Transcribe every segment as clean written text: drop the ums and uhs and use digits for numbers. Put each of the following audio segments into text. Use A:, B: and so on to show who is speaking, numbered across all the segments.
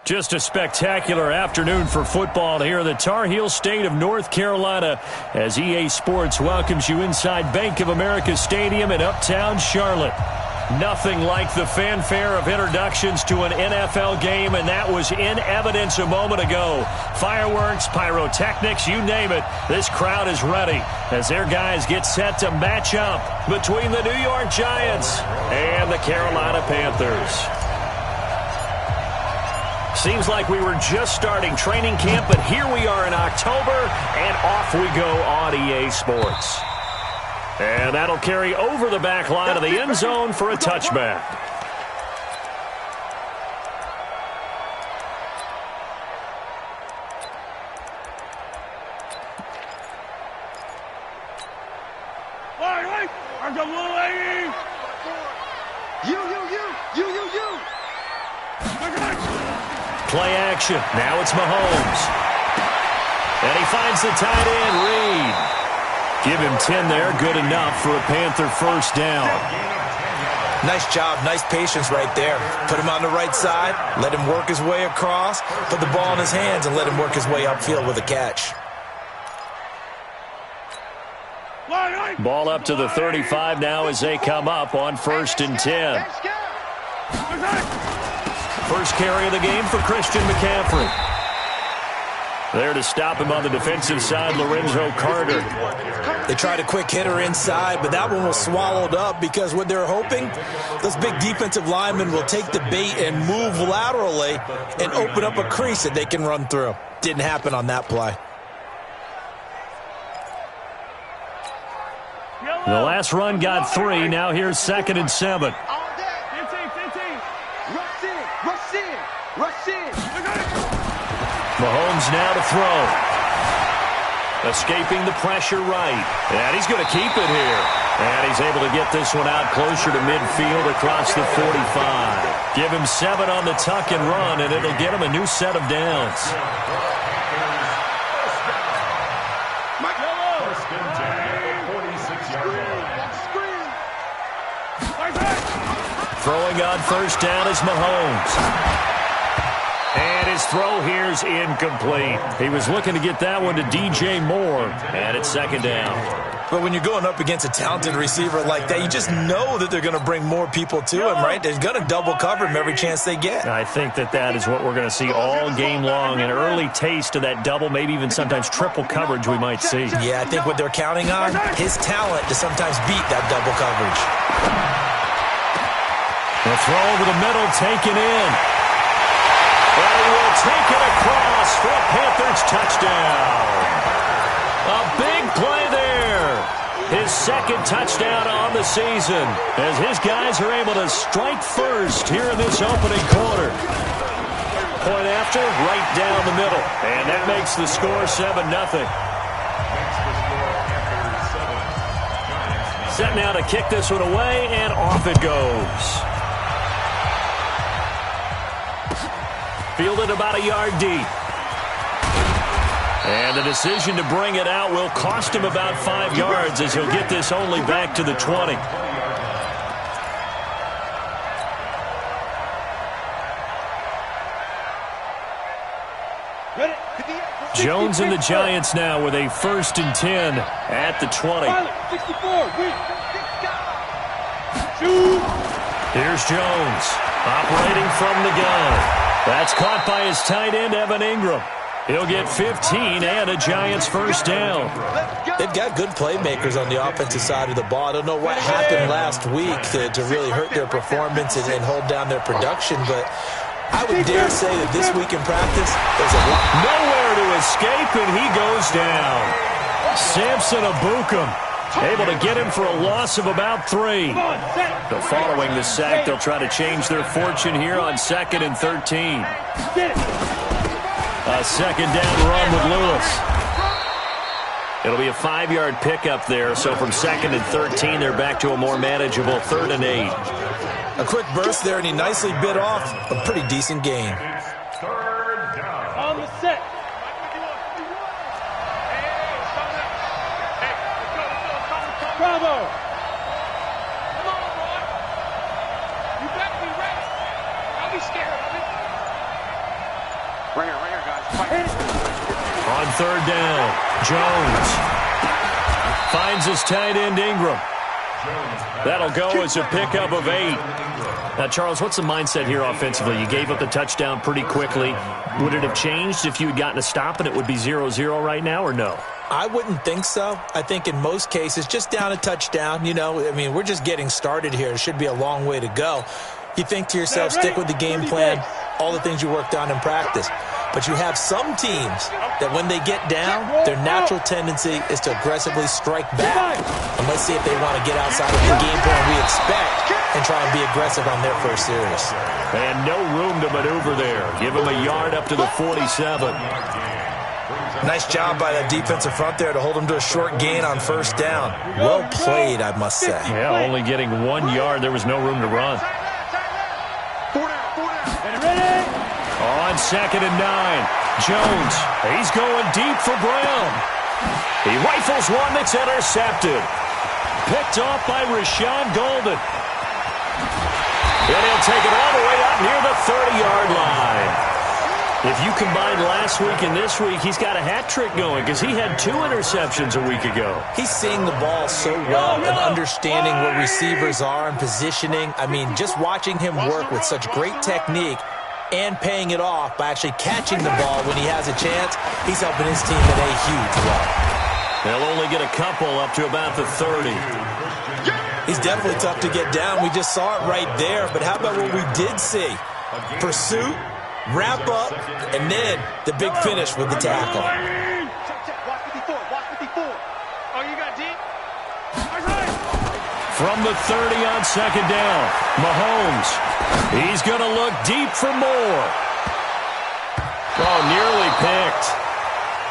A: Just a spectacular afternoon for football here in the Tar Heel state of North Carolina as EA Sports welcomes you inside Bank of America Stadium in Uptown Charlotte. Nothing like the fanfare of introductions to an NFL game, and that was in evidence a moment ago. Fireworks, pyrotechnics, you name it. This crowd is ready as their guys get set to match up between the New York Giants and the Carolina Panthers. Seems like we were just starting training camp, but here we are in October, and off we go on EA Sports. And that'll carry over the back line of the end zone for a touchback. Play action. Now it's Mahomes. And he finds the tight end, Reed. Give him 10 there. Good enough for a Panther first down.
B: Nice job. Nice patience right there. Put him on the right side. Let him work his way across. Put the ball in his hands and let him work his way upfield with a catch.
A: Ball up to the 35 now as they come up on 1st and 10. First carry of the game for Christian McCaffrey. There to stop him on the defensive side, Lorenzo Carter.
B: They tried a quick hitter inside, but that one was swallowed up because what they're hoping, those big defensive linemen will take the bait and move laterally and open up a crease that they can run through. Didn't happen on that play.
A: The last run got 3. Now here's 2nd and 7. Mahomes now to throw. Escaping the pressure right. And he's going to keep it here. And he's able to get this one out closer to midfield across the 45. Give him 7 on the tuck and run, and it'll get him a new set of downs. Throwing on first down is Mahomes. And his throw here's incomplete. He was looking to get that one to DJ Moore. And it's 2nd down.
B: But when you're going up against a talented receiver like that, you just know that they're going to bring more people to him, right? They're going to double cover him every chance they get.
A: I think that is what we're going to see all game long. An early taste of that double, maybe even sometimes triple coverage we might see.
B: Yeah, I think what they're counting on, his talent to sometimes beat that double coverage.
A: The throw over the middle, taken in. And he will take it across for a Panthers touchdown. A big play there. His 2nd touchdown on the season as his guys are able to strike first here in this opening quarter. Point after, right down the middle. And that makes the score 7-0. Set now to kick this one away, and off it goes. Fielded about a yard deep. And the decision to bring it out will cost him about 5 yards as he'll get this only back to the 20. Jones and the Giants now with a 1st and 10 at the 20. Here's Jones operating from the gun. That's caught by his tight end, Evan Ingram. He'll get 15 and a Giants first down.
B: They've got good playmakers on the offensive side of the ball. I don't know what happened last week to really hurt their performance and hold down their production, but I would dare say that this week in practice, there's a lot.
A: Nowhere to escape, and he goes down. Samson Abukum able to get him for a loss of about 3. But following the sack, they'll try to change their fortune here on 2nd and 13. A 2nd down run with Lewis. It'll be a 5-yard pickup there, so from 2nd and 13, they're back to a more manageable 3rd and 8.
B: A quick burst there, and he nicely bit off a pretty decent gain.
C: On the set. Bravo! Come on, boy. You better be ready. Don't be scared of it.
A: third down. Jones finds his tight end Ingram. That'll go as a pickup of 8. Now, Charles, what's the mindset here offensively? You gave up the touchdown pretty quickly. Would it have changed if you had gotten a stop and it would be 0-0 right now, or no?
B: I wouldn't think so. I think in most cases, just down a touchdown, we're just getting started here. It should be a long way to go. You think to yourself, stick with the game plan, all the things you worked on in practice. But you have some teams that when they get down, their natural tendency is to aggressively strike back. And let's see if they want to get outside of the game plan we expect and try and be aggressive on their first series.
A: And no room to maneuver there. Give him a yard up to the 47.
B: Nice job by that defensive front there to hold him to a short gain on first down. Well played, I must say.
A: Yeah, only getting 1 yard. There was no room to run. On 2nd and 9, Jones, he's going deep for Brown. He rifles one that's intercepted. Picked off by Rashawn Golden. And he'll take it all the way up near the 30-yard line. If you combine last week and this week, he's got a hat trick going because he had 2 interceptions a week ago.
B: He's seeing the ball so well and understanding where receivers are and positioning. I mean, just watching him work with such great technique and paying it off by actually catching the ball when he has a chance, he's helping his team in a huge way.
A: They'll only get a couple up to about the 30.
B: He's definitely tough to get down. We just saw it right there. But how about what we did see? Pursuit, wrap up, and then the big finish with the tackle.
C: Watch 54. Watch 54. Oh, you got deep?
A: From the 30 on 2nd down, Mahomes. He's going to look deep for more. Oh, nearly picked.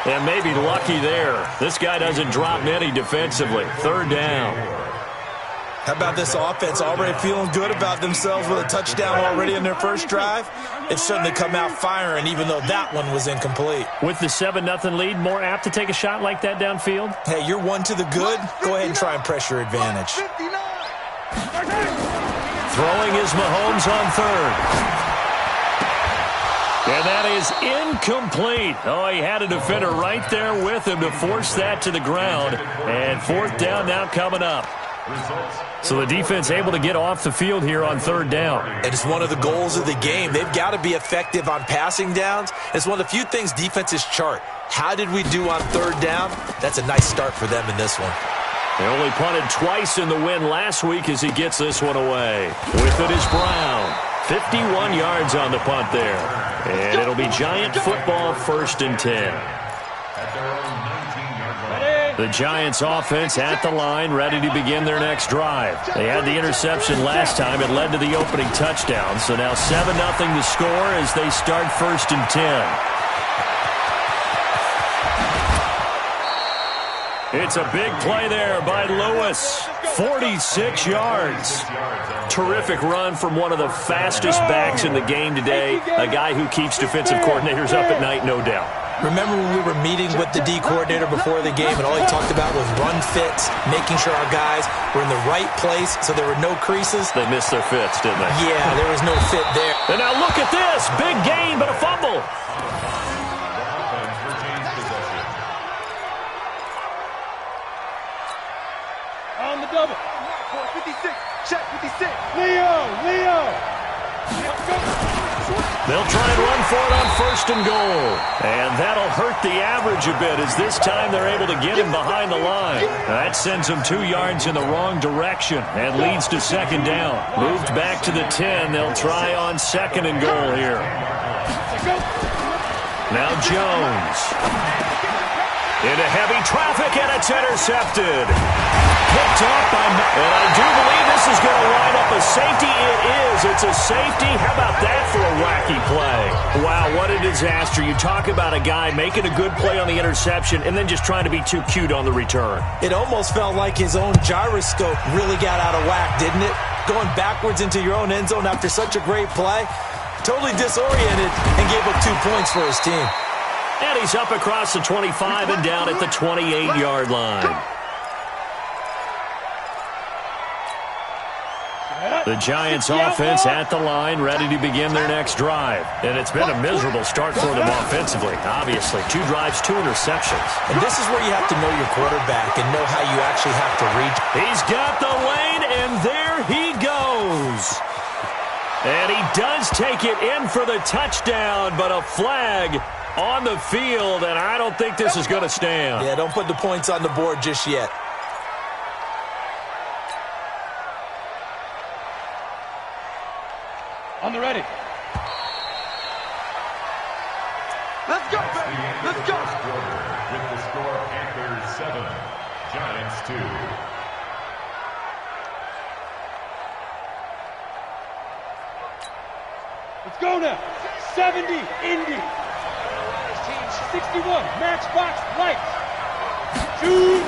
A: And maybe lucky there. This guy doesn't drop many defensively. 3rd down.
B: How about this offense already feeling good about themselves with a touchdown already in their first drive? It's starting to come out firing, even though that one was incomplete.
A: With the 7-0 lead, more apt to take a shot like that downfield?
B: Hey, you're one to the good. Go ahead and try and press your advantage.
A: Throwing is Mahomes on 3rd. And that is incomplete. Oh, he had a defender right there with him to force that to the ground. And 4th down now coming up. So the defense able to get off the field here on 3rd down.
B: And it's one of the goals of the game. They've got to be effective on passing downs. It's one of the few things defenses chart. How did we do on 3rd down? That's a nice start for them in this one.
A: They only punted twice in the win last week as he gets this one away. With it is Brown. 51 yards on the punt there. And it'll be Giant football 1st and 10. The Giants offense at the line, ready to begin their next drive. They had the interception last time. It led to the opening touchdown. So now 7-0 to score as they start 1st and 10. It's a big play there by Lewis. 46 yards. Terrific run from one of the fastest backs in the game today. A guy who keeps defensive coordinators up at night, no doubt.
B: Remember when we were meeting with the D coordinator before the game and all he talked about was run fits, making sure our guys were in the right place so there were no creases?
A: They missed their fits, didn't they?
B: Yeah, there was no fit there.
A: And now look at this. Big gain, but a fumble.
C: On the double. 56. Check 56. Leo.
A: They'll try and run for it on 1st and goal. And that'll hurt the average a bit as this time they're able to get him behind the line. That sends him 2 yards in the wrong direction and leads to 2nd down. Moved back to the 10. They'll try on 2nd and goal here. Now Jones. Into heavy traffic, and it's intercepted. Picked off by... And I do believe this is going to line up a safety. It is. It's a safety. How about that for a wacky play? Wow, what a disaster. You talk about a guy making a good play on the interception and then just trying to be too cute on the return.
B: It almost felt like his own gyroscope really got out of whack, didn't it? Going backwards into your own end zone after such a great play. Totally disoriented and gave up 2 points for his team.
A: And he's up across the 25 and down at the 28-yard line. The Giants offense at the line, ready to begin their next drive. And it's been a miserable start for them offensively, obviously. 2 drives, 2 interceptions.
B: And this is where you have to know your quarterback and know how you actually have to reach.
A: He's got the lane, and there he goes. And he does take it in for the touchdown, but a flag on the field, and I don't think this is going to stand.
B: Yeah, don't put the points on the board just yet.
C: On the ready. Let's go, baby. Let's go.
D: With the score, Panthers 7, Giants 2.
C: Let's go now. 70, Indy. 61, Matchbox Lights. 2.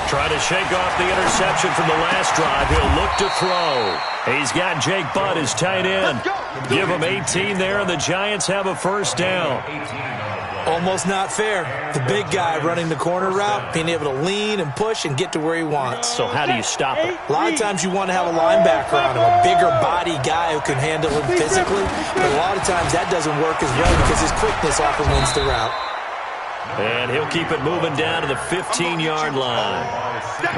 A: Try to shake off the interception from the last drive. He'll look to throw. He's got Jake Butt, his tight end. Give him 18 there, and the Giants have a first down.
B: Almost not fair. The big guy running the corner route, being able to lean and push and get to where he wants.
A: So how do you stop it?
B: A lot of times you want to have a linebacker on him, a bigger body guy who can handle him physically. But a lot of times that doesn't work as well because his quickness often wins the route.
A: And he'll keep it moving down to the 15-yard line.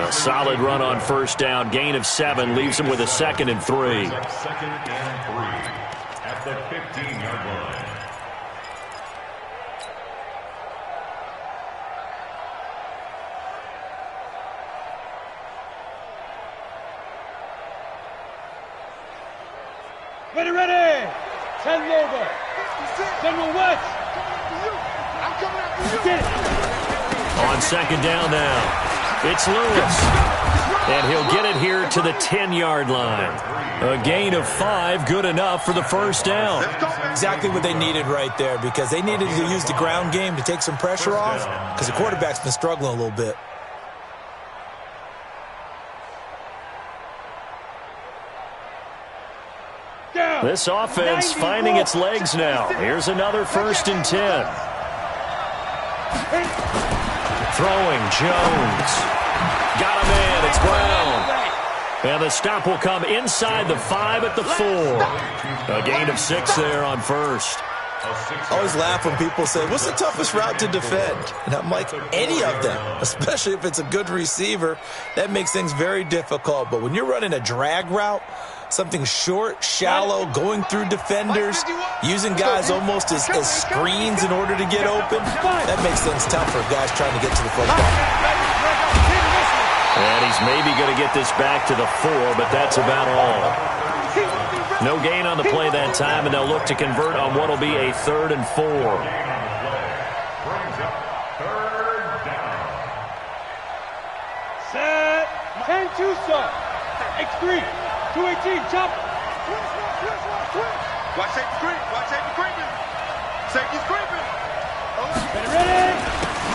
A: A solid run on first down. Gain of 7 leaves him with a 2nd and 3.
D: 2nd and 3 at the 15-yard line.
C: Ready, ready. 10 over. General West.
A: On second down now, it's Lewis. And he'll get it here to the 10-yard line. A gain of 5, good enough for the first down.
B: Exactly what they needed right there because they needed to use the ground game to take some pressure off because the quarterback's been struggling a little bit.
A: This offense finding its legs now. Here's another 1st and 10. Throwing, Jones. Got a man, it's Brown. And the stop will come inside the 5 at the 4. A gain of 6 there on first.
B: I always laugh when people say, what's the toughest route to defend? And I'm like, any of them, especially if it's a good receiver. That makes things very difficult. But when you're running a drag route, something short, shallow, going through defenders, using guys almost as screens in order to get open, that makes things tough for guys trying to get to the football.
A: And he's maybe going to get this back to the 4, but that's about all. No gain on the play that time, and they'll look to convert on what will be a 3rd and 4.
C: Set. 10 Tucson. X3. 218. Chop. Watch safety creep. Watch safety creeping. Safety's creeping. Ready.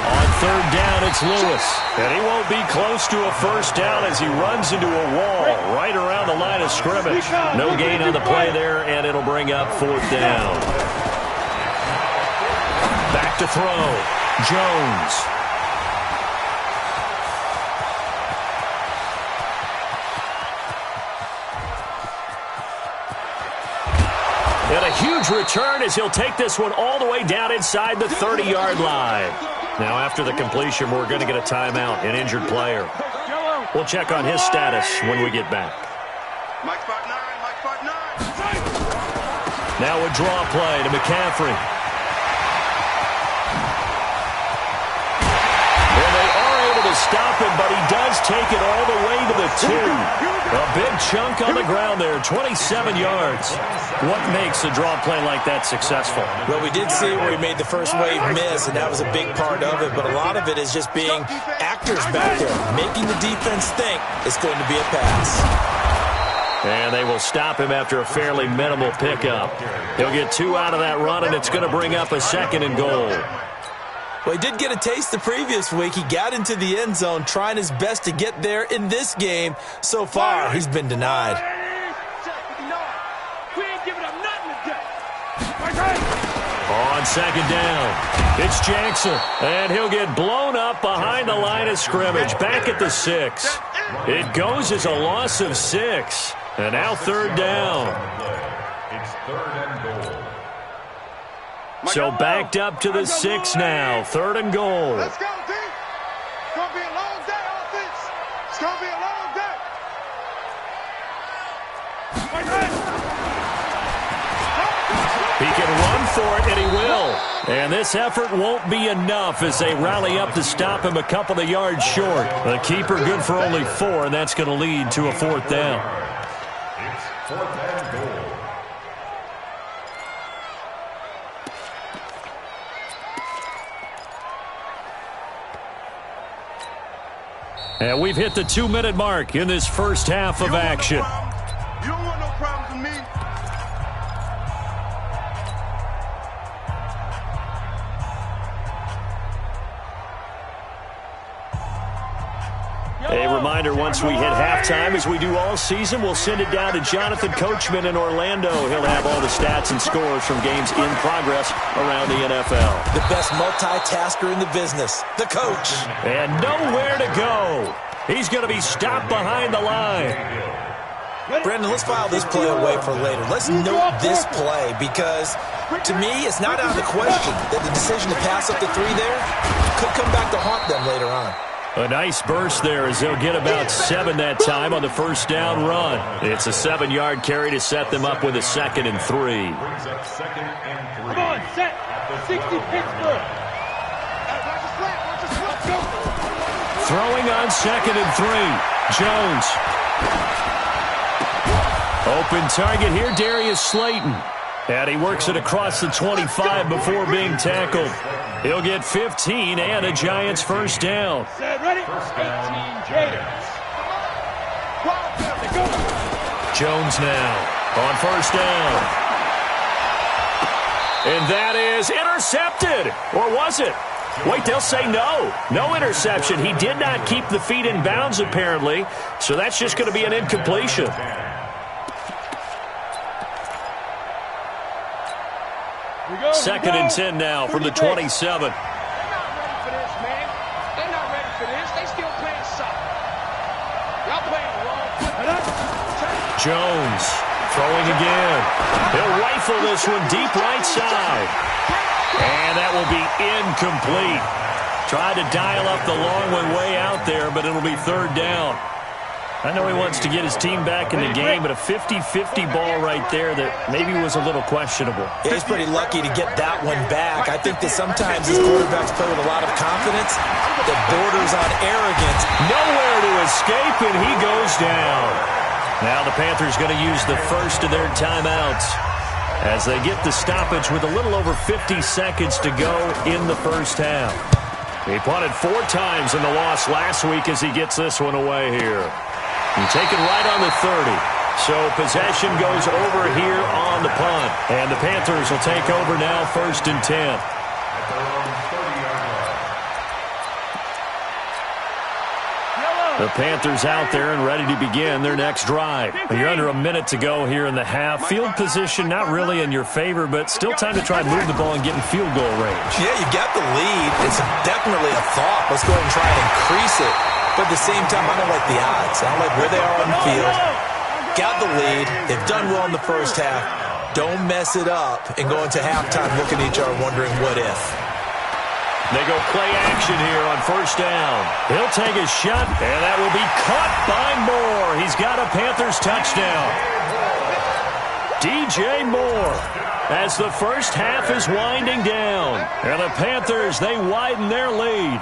A: On 3rd down, it's Lewis. And he won't be close to a first down as he runs into a wall right around the line of scrimmage. No gain on the play there, and it'll bring up 4th down. Back to throw. Jones. And a huge return as he'll take this one all the way down inside the 30-yard line. Now, after the completion, we're going to get a timeout, an injured player. We'll check on his status when we get back.
C: Mike spot 9. Mike spot 9.
A: Now a draw play to McCaffrey. And they are able to stop him, but he does take it all the way to the 2. A big chunk on the ground there, 27 yards. What makes a draw play like that successful?
B: Well, we did see where he made the first wave miss, and that was a big part of it. But a lot of it is just being actors back there, making the defense think it's going to be a pass.
A: And they will stop him after a fairly minimal pickup. He'll get 2 out of that run, and it's going to bring up a 2nd and goal.
B: Well, he did get a taste the previous week. He got into the end zone trying his best to get there in this game. So far, he's been denied.
A: On 2nd down, it's Jackson, and he'll get blown up behind the line of scrimmage, back at the 6. It goes as a loss of 6. And now third down.
D: It's 3rd and goal.
A: So backed up to the 6 now. 3rd and goal.
C: Let's go, D. It's going to be a long day, offense. It's going to be a long day.
A: He can run for it, and he will. And this effort won't be enough as they rally up to stop him a couple of yards short. The keeper good for only 4, and that's going to lead to a 4th down.
D: It's 4th and goal.
A: And we've hit the 2-minute mark in this first half of action.
C: You don't want no problems with me.
A: A reminder, once we hit halftime, as we do all season, we'll send it down to Jonathan Coachman in Orlando. He'll have all the stats and scores from games in progress around the NFL.
B: The best multitasker in the business, the coach.
A: And nowhere to go. He's going to be stopped behind the line.
B: Brandon, let's file this play away for later. Let's note this play because, to me, it's not out of the question that the decision to pass up the 3 there could come back to haunt them later on.
A: A nice burst there as they'll get about 7 that time on the first down run. It's a 7-yard carry to set them up with a 2nd and 3.
D: Brings up 2nd and 3.
C: Come on, set. 60 Pittsburgh.
A: Throwing on 2nd and 3. Jones. Open target here, Darius Slayton. And he works it across the 25 before being tackled. He'll get 15 and a Giants first down.
C: Ready? 18
A: Jones now on first down. And that is intercepted. Or was it? Wait, they'll say no. No interception. He did not keep the feet in bounds, apparently. So that's just going to be an incompletion. Second and 10 now from the 27.
E: They're not ready for this, man. They're not ready for this. They still playing soft. Y'all playing the wrong football.
A: Jones throwing again. He'll rifle this one deep right side. And that will be incomplete. Tried to dial up the long one way out there, but it'll be 3rd down. I know he wants to get his team back in the game, but a 50-50 ball right there that maybe was a little questionable.
B: Yeah, he's pretty lucky to get that one back. I think that sometimes these quarterbacks play with a lot of confidence that borders on arrogance.
A: Nowhere to escape, and he goes down. Now the Panthers going to use the first of their timeouts as they get the stoppage with a little over 50 seconds to go in the first half. He punted 4 times in the loss last week as he gets this one away here. And taken right on the 30. So possession goes over here on the punt. And the Panthers will take over now, 1st and 10. The Panthers out there and ready to begin their next drive. You're under a minute to go here in the half. Field position not really in your favor, but still time to try and move the ball and get in field goal range.
B: Yeah, you got the lead. It's definitely a thought. Let's go ahead and try and increase it. But at the same time, I don't like the odds. I don't like where they are on the field. Got the lead. They've done well in the first half. Don't mess it up and go into halftime looking at each other wondering what if.
A: They go play action here on first down. He'll take a shot, and that will be caught by Moore. He's got a Panthers touchdown. DJ Moore as the first half is winding down. And the Panthers, they widen their lead.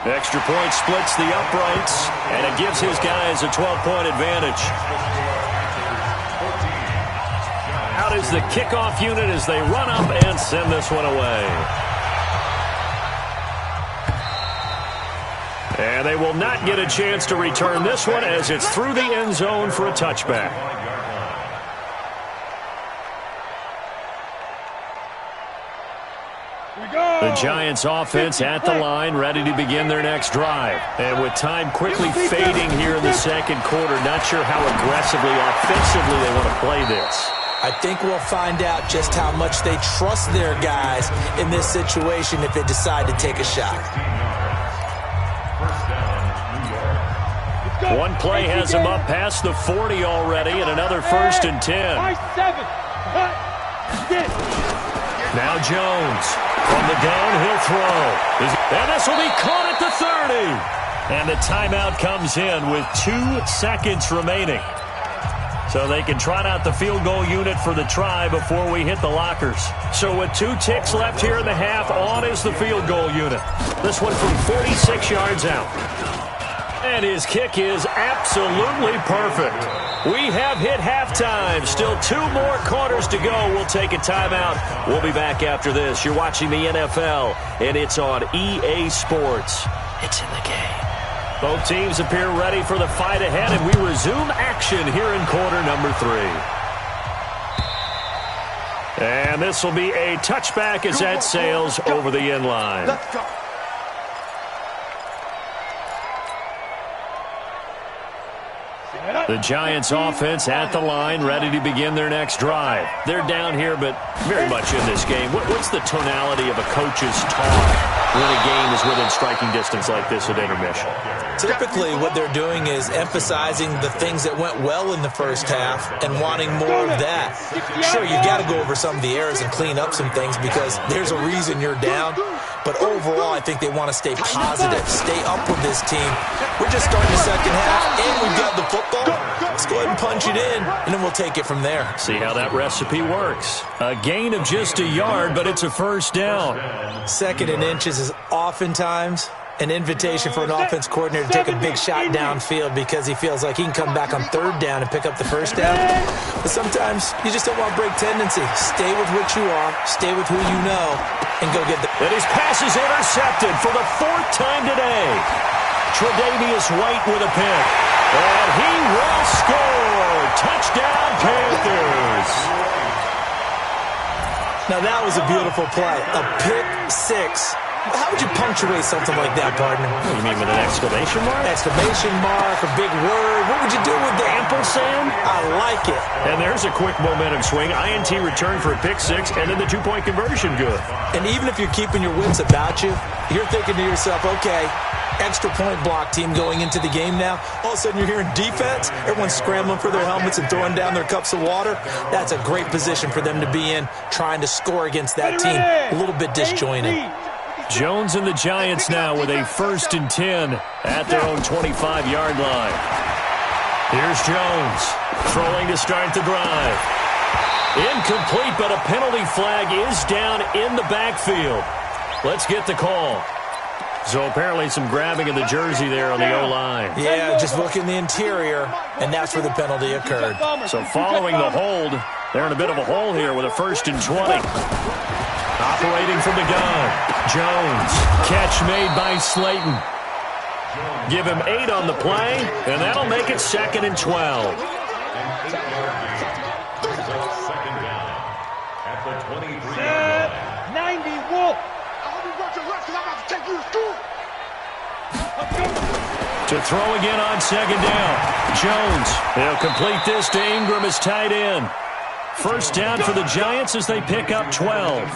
A: Extra point splits the uprights, and it gives his guys a 12-point advantage. Out is the kickoff unit as they run up and send this one away. And they will not get a chance to return this one as it's through the end zone for a touchback. The Giants offense at the line, ready to begin their next drive. And with time quickly fading here in the second quarter, not sure how aggressively, offensively they want to play this.
B: I think we'll find out just how much they trust their guys in this situation if they decide to take a shot.
D: First down, New York.
A: One play has him up past the 40 already, and another 1st and 10. Now Jones. From the gun, he'll throw. And this will be caught at the 30. And the timeout comes in with 2 seconds remaining. So they can trot out the field goal unit for the try before we hit the lockers. So with 2 ticks left here in the half, on is the field goal unit. This one from 46 yards out. And his kick is absolutely perfect. We have hit halftime. Still 2 more quarters to go. We'll take a timeout. We'll be back after this. You're watching the NFL, and it's on EA Sports. It's in the game. Both teams appear ready for the fight ahead, and we resume action here in quarter number 3. And this will be a touchback as that sails over the end line.
C: Let's go.
A: The Giants offense at the line, ready to begin their next drive. They're down here, but very much in this game. What's the tonality of a coach's talk when a game is within striking distance like this at intermission?
B: Typically, what they're doing is emphasizing the things that went well in the first half and wanting more of that. Sure, you got to go over some of the errors and clean up some things because there's a reason you're down. But overall, I think they want to stay positive, stay up with this team. We're just starting the second half, and we've got the football. Let's go ahead and punch it in, and then we'll take it from there.
A: See how that recipe works. A gain of just a yard, but it's a first down.
B: 2nd and inches is oftentimes an invitation for an offense coordinator to take a big shot downfield because he feels like he can come back on 3rd down and pick up the 1st down. But sometimes you just don't want to break tendency. Stay with what you are, stay with who you know, and go get the...
A: And his pass is intercepted for the 4th time today. Tre'Davious White with a pick. And he will score. Touchdown, Panthers.
B: Now that was a beautiful play. A pick 6. How would you punctuate something like that, partner?
A: What do you mean, with an exclamation mark?
B: Exclamation mark, a big word. What would you do with that?
A: Ampersand?
B: I like it.
A: And there's a quick momentum swing. INT return for a pick 6, and then the 2-point conversion good.
B: And even if you're keeping your wits about you, you're thinking to yourself, okay, extra point block team going into the game now. All of a sudden you're hearing defense. Everyone's scrambling for their helmets and throwing down their cups of water. That's a great position for them to be in, trying to score against that team. A little bit disjointed.
A: Jones and the Giants now with a 1st and 10 at their own 25-yard line. Here's Jones throwing to start the drive. Incomplete, but a penalty flag is down in the backfield. Let's get the call. So apparently some grabbing of the jersey there on the O-line.
B: Yeah, just look in the interior, and that's where the penalty occurred.
A: So following the hold, they're in a bit of a hole here with a 1st and 20. Operating from the gun, Jones. Catch made by Slayton. Give him 8 on the play, and that'll make it 2nd and 12.
D: Second down at the 23-yard line.
E: 90 Wolf.
C: I hope you watch your left because I'm about to take you to school.
A: To throw again on 2nd down. Jones. He'll complete this to Ingram as tight end. 1st down for the Giants as they pick up 12.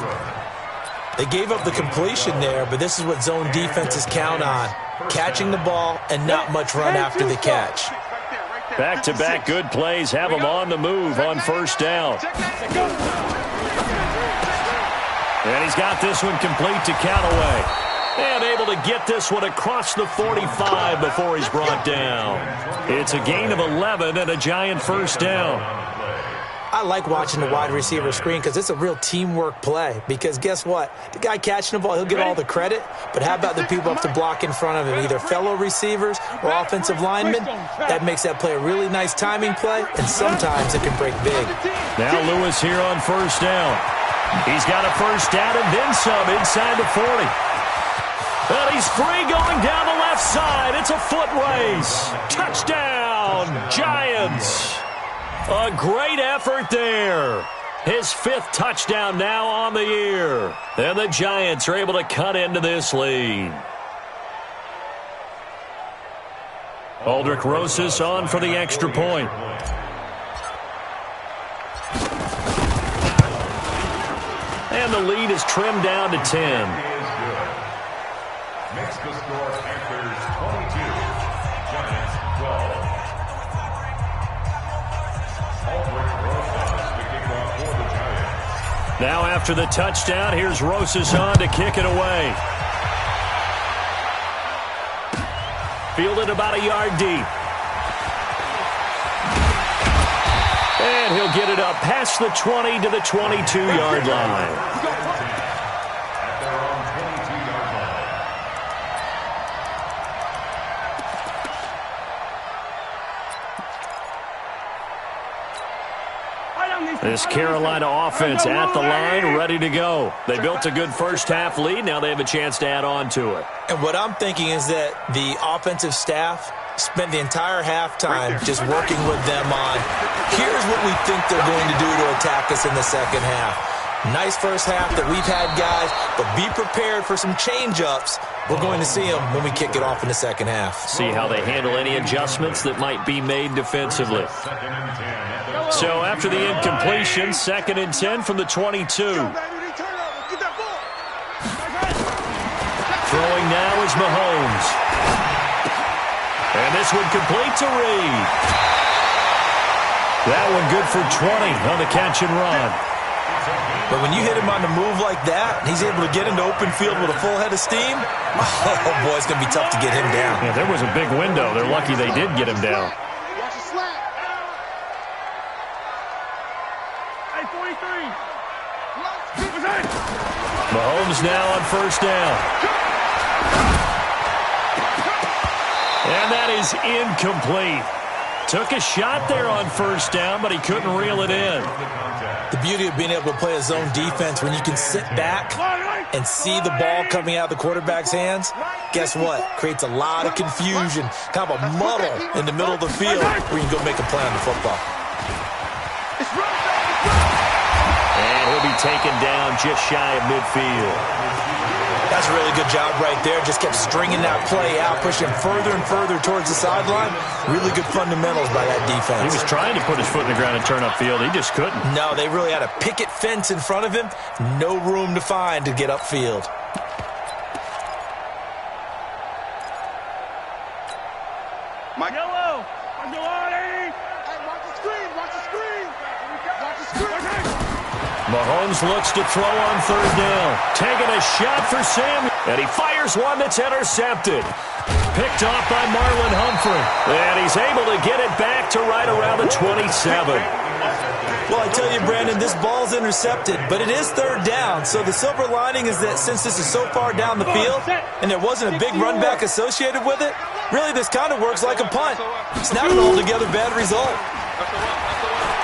B: They gave up the completion there, but this is what zone defenses count on. Catching the ball and not much run after the catch.
A: Back-to-back good plays have them on the move on 1st down. And he's got this one complete to Callaway. And able to get this one across the 45 before he's brought down. It's a gain of 11 and a Giant 1st down.
B: I like watching the wide receiver screen because it's a real teamwork play. Because guess what? The guy catching the ball, he'll get all the credit. But how about the people up to block in front of him, either fellow receivers or offensive linemen? That makes that play a really nice timing play, and sometimes it can break big.
A: Now Lewis here on 1st down. He's got a 1st down and then some inside the 40. And he's free going down the left side. It's a foot race. Touchdown, Giants. A great effort there. His 5th touchdown now on the year. And the Giants are able to cut into this lead. Aldrich Rosas on for the extra point. And the lead is trimmed down to 10.
D: Makes the score Panthers 22, Giants 12.
A: Now after the touchdown, here's Rosas on to kick it away. Fielded about a yard deep. And he'll get it up past the 20 to the 22-yard line. This Carolina offense at the line, ready to go. They built a good first-half lead. Now they have a chance to add on to it.
B: And what I'm thinking is that the offensive staff spent the entire halftime just working with them on, here's what we think they're going to do to attack us in the second half. Nice first half that we've had, guys, but be prepared for some change-ups. We're going to see them when we kick it off in the second half.
A: See how they handle any adjustments that might be made defensively. So after the incompletion, 2nd and 10 from the 22. Throwing now is Mahomes. And this one complete to Reed. That one good for 20 on the catch and run.
B: But when you hit him on the move like that, he's able to get into open field with a full head of steam, oh, boy, it's going to be tough to get him down.
A: Yeah, there was a big window. They're lucky they did get him down. Mahomes now on first down. And that is incomplete. Took a shot there on first down, but he couldn't reel it in.
B: The beauty of being able to play a zone defense when you can sit back and see the ball coming out of the quarterback's hands, guess what? Creates a lot of confusion, kind of a muddle in the middle of the field where you can go make a play on the football.
A: And he'll be taken down just shy of midfield.
B: That's a really good job right there. Just kept stringing that play out, pushing further and further towards the sideline. Really good fundamentals by that defense.
A: He was trying to put his foot in the ground and turn upfield. He just couldn't.
B: No, they really had a picket fence in front of him. No room to find to get upfield.
C: Mike. Yellow. Hey, watch the screen. Watch the screen. Watch the screen.
A: Mahomes looks to throw on third down. Taking a shot for Samuel. And he fires one that's intercepted. Picked off by Marlon Humphrey. And he's able to get it back to right around the 27.
B: Well, I tell you, Brandon, this ball's intercepted, but it is third down. So the silver lining is that since this is so far down the field and there wasn't a big run back associated with it, really this kind of works like a punt. It's not an altogether bad result.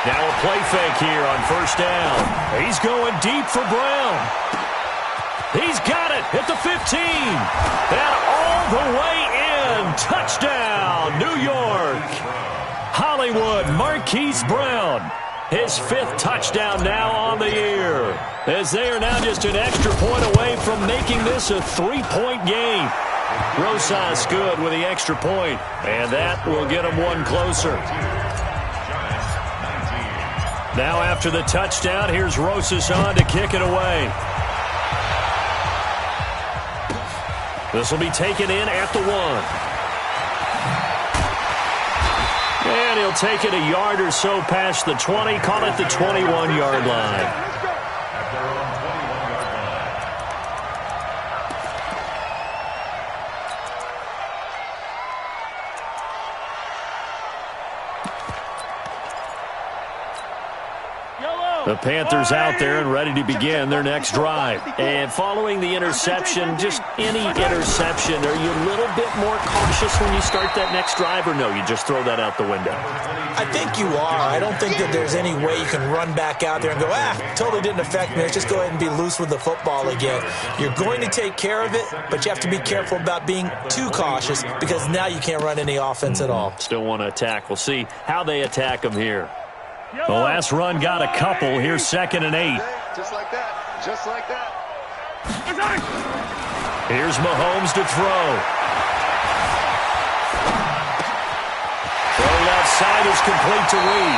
A: Now a play fake here on first down. He's going deep for Brown. He's got it at the 15. And all the way in. Touchdown, New York. Hollywood Marquise Brown. His 5th touchdown now on the year. As they are now just an extra point away from making this a 3-point game. Rosas good with the extra point. And that will get him one closer. Now after the touchdown, here's Rosas on to kick it away. This will be taken in at the 1. And he'll take it a yard or so past the 20, call it the 21-yard line. The Panthers out there and ready to begin their next drive. And following the interception, just any interception, are you a little bit more cautious when you start that next drive, or no, you just throw that out the window?
B: I think you are. I don't think that there's any way you can run back out there and go, totally didn't affect me. Let's just go ahead and be loose with the football again. You're going to take care of it, but you have to be careful about being too cautious because now you can't run any offense at all.
A: Still want to attack. We'll see how they attack them here. The last run got a couple. Here's 2nd and 8.
C: Just like that. Just like that.
A: Here's Mahomes to throw. Throw left side is complete to Reed.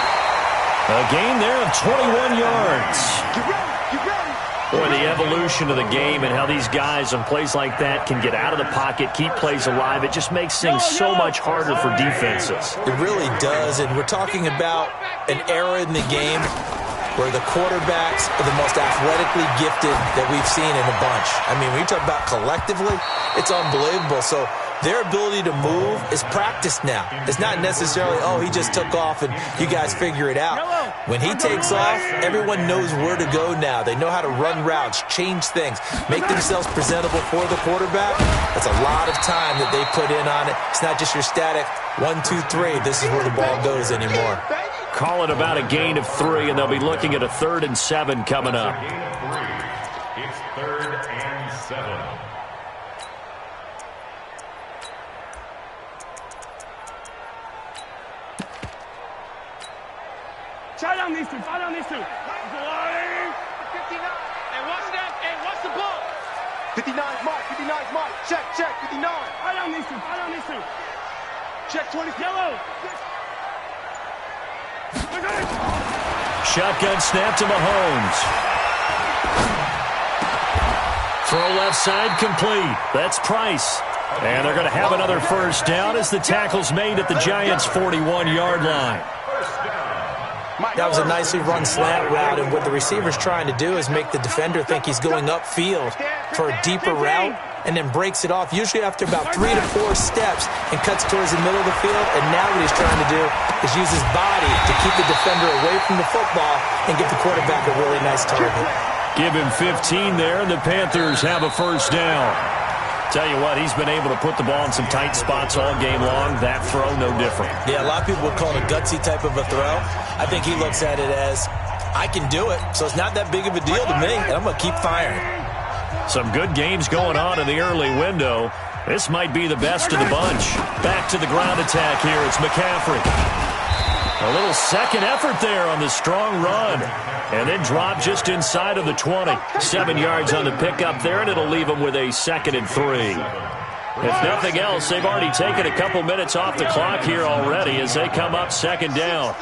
A: A gain there of 21 yards.
C: Get ready. Get ready.
A: Boy, the evolution of the game and how these guys on plays like that can get out of the pocket, keep plays alive, it just makes things so much harder for defenses.
B: It really does, and we're talking about an era in the game where the quarterbacks are the most athletically gifted that we've seen in a bunch. I mean, when you talk about collectively, it's unbelievable. So their ability to move is practiced now. It's not necessarily, oh, he just took off and you guys figure it out. When he takes off, everyone knows where to go now. They know how to run routes, change things, make themselves presentable for the quarterback. That's a lot of time that they put in on it. It's not just your static 1, 2, 3. This is where the ball goes anymore.
A: Call it about a gain of 3, and they'll be looking at a 3rd and 7 coming up.
D: It's 3rd and 7.
C: Try down these two. Try down these two. 59.
E: And what's that? And what's the ball?
C: 59's Mike. 59's Mike. Check, check. 59. Try down these two. Try down these two. Check 20. Yellow.
A: Shotgun snap to Mahomes. Throw left side complete. That's Price. And they're going to have another first down as the tackle's made at the Giants' 41-yard line.
B: That was a nicely run slant route, and what the receiver's trying to do is make the defender think he's going upfield for a deeper route and then breaks it off, usually after about 3 to 4 steps, and cuts towards the middle of the field. And now what he's trying to do is use his body to keep the defender away from the football and give the quarterback a really nice target.
A: Give him 15 there, and the Panthers have a first down. Tell you what, he's been able to put the ball in some tight spots all game long. That throw, no different.
B: Yeah, a lot of people would call it a gutsy type of a throw. I think he looks at it as, I can do it, so it's not that big of a deal to me, and I'm going to keep firing.
A: Some good games going on in the early window. This might be the best of the bunch. Back to the ground attack here. It's McCaffrey. A little second effort there on the strong run. And then drop just inside of the 20. 7 yards on the pickup there, and it'll leave them with a 2nd and 3. If nothing else, they've already taken a couple minutes off the clock here already as they come up 2nd down.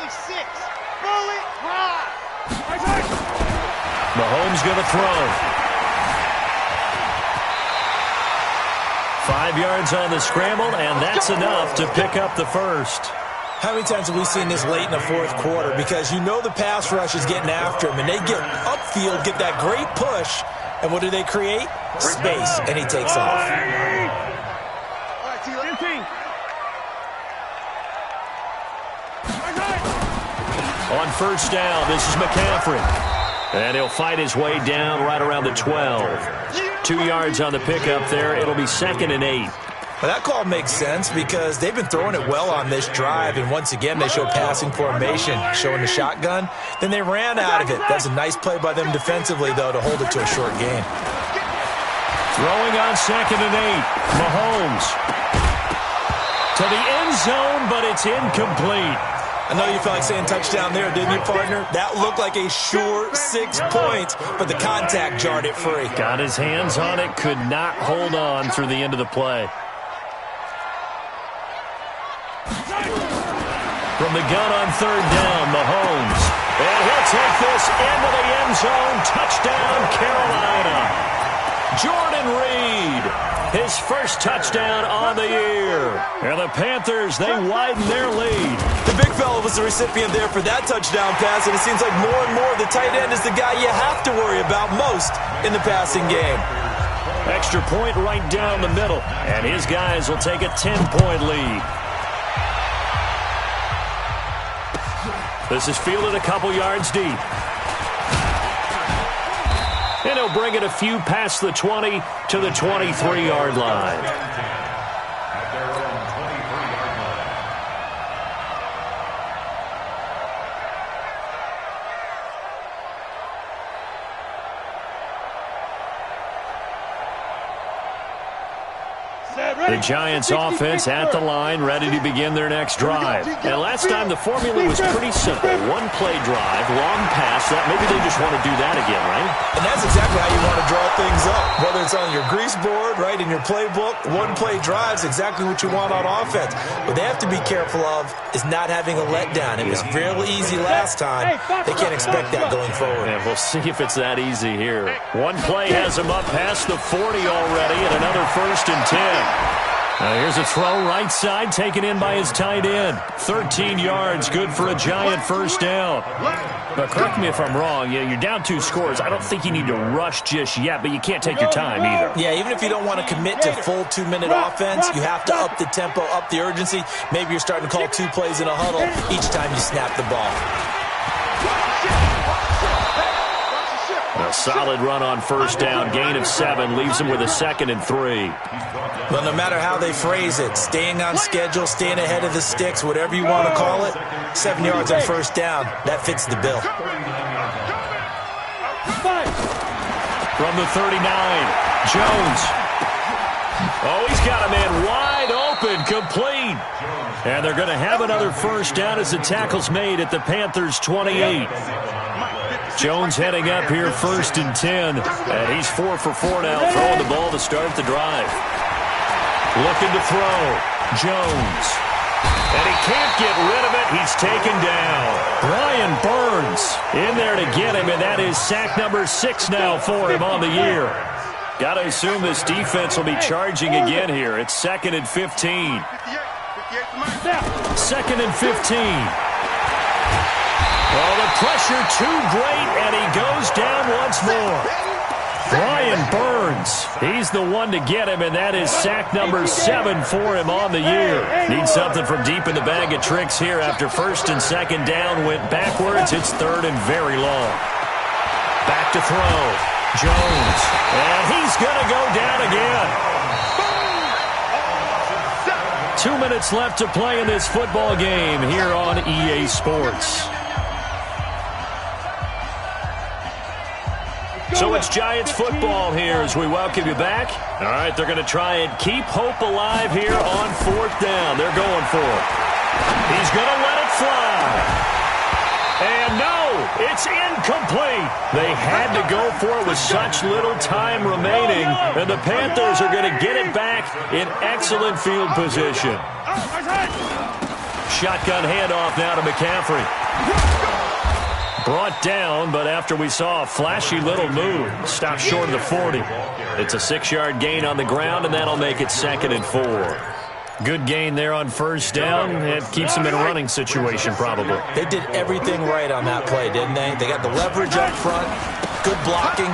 A: Mahomes going to throw. 5 yards on the scramble, and that's enough to pick up the first.
B: How many times have we seen this late in the fourth quarter? Because you know the pass rush is getting after him, and they get upfield, get that great push, and what do they create? Space, and he takes off.
A: On first down, this is McCaffrey. And he'll fight his way down right around the 12. 2 yards on the pickup there. It'll be 2nd and 8.
B: Well, that call makes sense because they've been throwing it well on this drive, and once again they show passing formation, showing the shotgun. Then they ran out of it. That's a nice play by them defensively, though, to hold it to a short game.
A: Throwing on 2nd and 8. Mahomes to the end zone, but it's incomplete.
B: I know you felt like saying touchdown there, didn't you, partner? That looked like a sure 6 points, but the contact jarred it free.
A: Got his hands on it, could not hold on through the end of the play. From the gun on 3rd down, Mahomes. And he'll take this into the end zone. Touchdown, Carolina. Jordan Reed, his first touchdown on the year. And the Panthers, they widen their lead.
B: The big fella was the recipient there for that touchdown pass, and it seems like more and more the tight end is the guy you have to worry about most in the passing game.
A: Extra point right down the middle, and his guys will take a 10-point lead. This is fielded a couple yards deep. And he'll bring it a few past the 20 to the 23-yard line. The Giants offense at the line, ready to begin their next drive. And last time the formula was pretty simple. One play drive, long pass. That maybe they just want to do that again, right?
B: And that's exactly how you want to draw things up. Whether it's on your grease board, right, in your playbook, one play drive is exactly what you want on offense. What they have to be careful of is not having a letdown. It was real easy last time. They can't expect that going forward.
A: And we'll see if it's that easy here. One play has them up past the 40 already, and another 1st and 10. Here's a throw right side taken in by his tight end. 13 yards, good for a Giant first down. But correct me if I'm wrong, you're down 2 scores. I don't think you need to rush just yet, but you can't take your time either.
B: Yeah, even if you don't want to commit to full 2-minute offense, you have to up the tempo, up the urgency. Maybe you're starting to call 2 plays in a huddle each time you snap the ball.
A: A solid run on first down, gain of 7, leaves him with a 2nd and 3.
B: Well, no matter how they phrase it, staying on schedule, staying ahead of the sticks, whatever you want to call it, 7 yards on first down, that fits the bill.
A: From the 39, Jones. Oh, he's got a man wide open, complete. And they're going to have another first down as the tackle's made at the Panthers' 28. Jones heading up here 1st and 10. And he's 4 for 4 now, throwing the ball to start the drive. Looking to throw. Jones. And he can't get rid of it. He's taken down. Brian Burns in there to get him, and that is sack number 6 now for him on the year. Got to assume this defense will be charging again here. It's 2nd and 15. 2nd and 15. Well, the pressure too great, and he goes down once more. Brian Burns, he's the one to get him, and that is sack number 7 for him on the year. Needs something from deep in the bag of tricks here after 1st and 2nd down went backwards. It's 3rd and very long. Back to throw. Jones, and he's going to go down again. 2 minutes left to play in this football game here on EA Sports. So it's Giants football here as we welcome you back. All right, they're going to try and keep hope alive here on 4th down. They're going for it. He's going to let it fly. And no, it's incomplete. They had to go for it with such little time remaining, and the Panthers are going to get it back in excellent field position. Shotgun handoff now to McCaffrey. Brought down, but after we saw a flashy little move, stopped short of the 40. It's a 6-yard gain on the ground, and that'll make it 2nd and 4. Good gain there on first down. It keeps them in a running situation, probably.
B: They did everything right on that play, didn't they? They got the leverage up front, good blocking,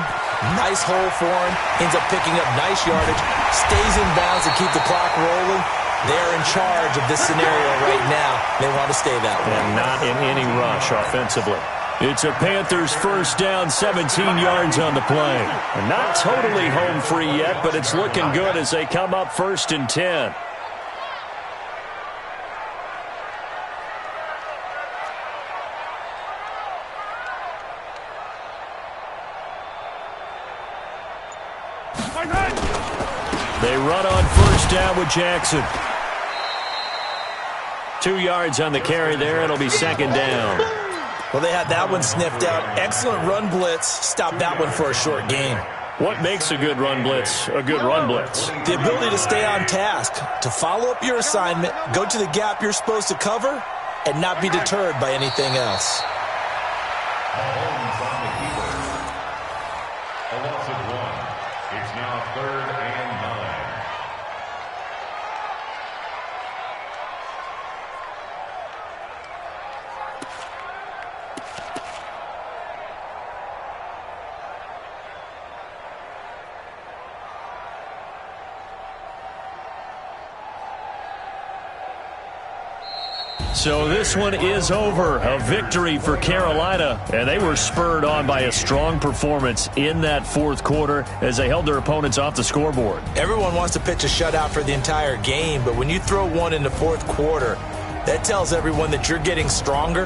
B: nice hole for him, ends up picking up nice yardage, stays in bounds to keep the clock rolling. They're in charge of this scenario right now. They want to stay that way.
A: And not in any rush offensively. It's a Panthers first down, 17 yards on the play. And not totally home free yet, but it's looking good as they come up 1st and 10. They run on first down with Jackson. 2 yards on the carry there. It'll be 2nd down.
B: Well, they had that one sniffed out. Excellent run blitz. Stop that one for a short gain.
A: What makes a good run blitz a good run blitz?
B: The ability to stay on task, to follow up your assignment, go to the gap you're supposed to cover, and not be deterred by anything else.
D: A loss of 1. It's now 3rd and 9.
A: So this one is over. A victory for Carolina, and they were spurred on by a strong performance in that 4th quarter as they held their opponents off the scoreboard.
B: Everyone wants to pitch a shutout for the entire game, but when you throw one in the 4th quarter, that tells everyone that you're getting stronger